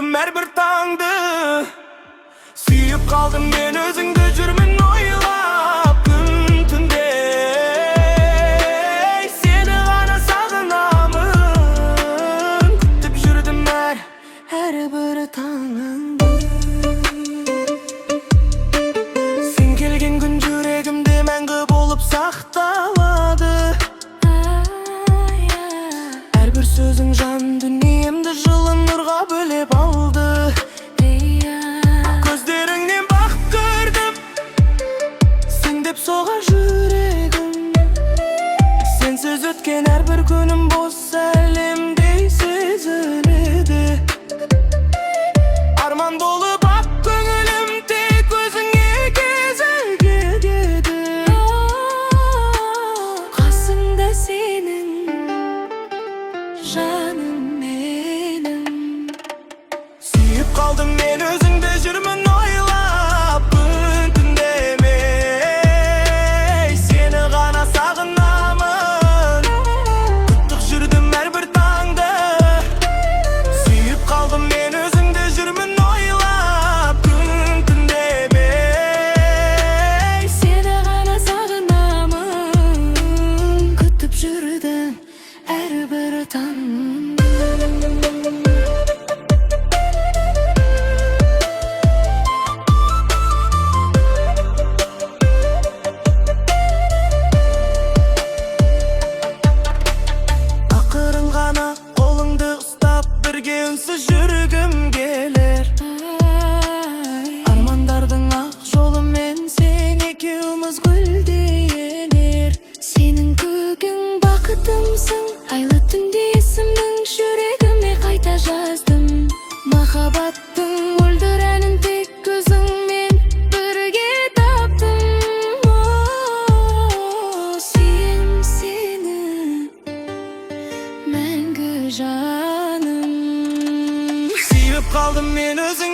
жүрдім әрбір таңды. Сүйіп қалдым мен өзіңді жүрмін ойлап күн түнде. Сені ғана сағынамын, күтіп жүрдім әрбір таңыңды. Сен келген күн жүрегімде мәңгі болып сақталады. Әрбір сөзің жан дүниемді жылы нұрға бөлеп алды. Көздеріңнен бақыт көрдім, сен деп соғар жүрегім. Сенсіз өткен әрбір күнім бос әлемдей сезіледі. Арман болып ақ көңілім тек өзіңе кезігеді. Қасымда сенің жаным менің. Сүйіп қалдым мен өзіңді жүрмін ойлап күн түндемей. Сені ғана сағынамын, күтіп жүрдім әрбір таңды. Сүйіп қалдым мен өзіңді жүрмін ойлап күн түндемей. Сені ғана сағынамын, күтіп жүрдім әрбір таңымды. Ақырын ғана қолыңды ұстап бірге үнсіз жүргім келер. Армандардың ақ жолымен сен екеуміз гүлдей енер. Сенің көгің бақытымсың, айлы түнде есімің жүрегіме қайта жаздым. Махаббаттың мөлдір әнін тек өзіңмен бірге таптым. Сүйем сені мәңгі жаным. Сүйіп қалдым мен өзің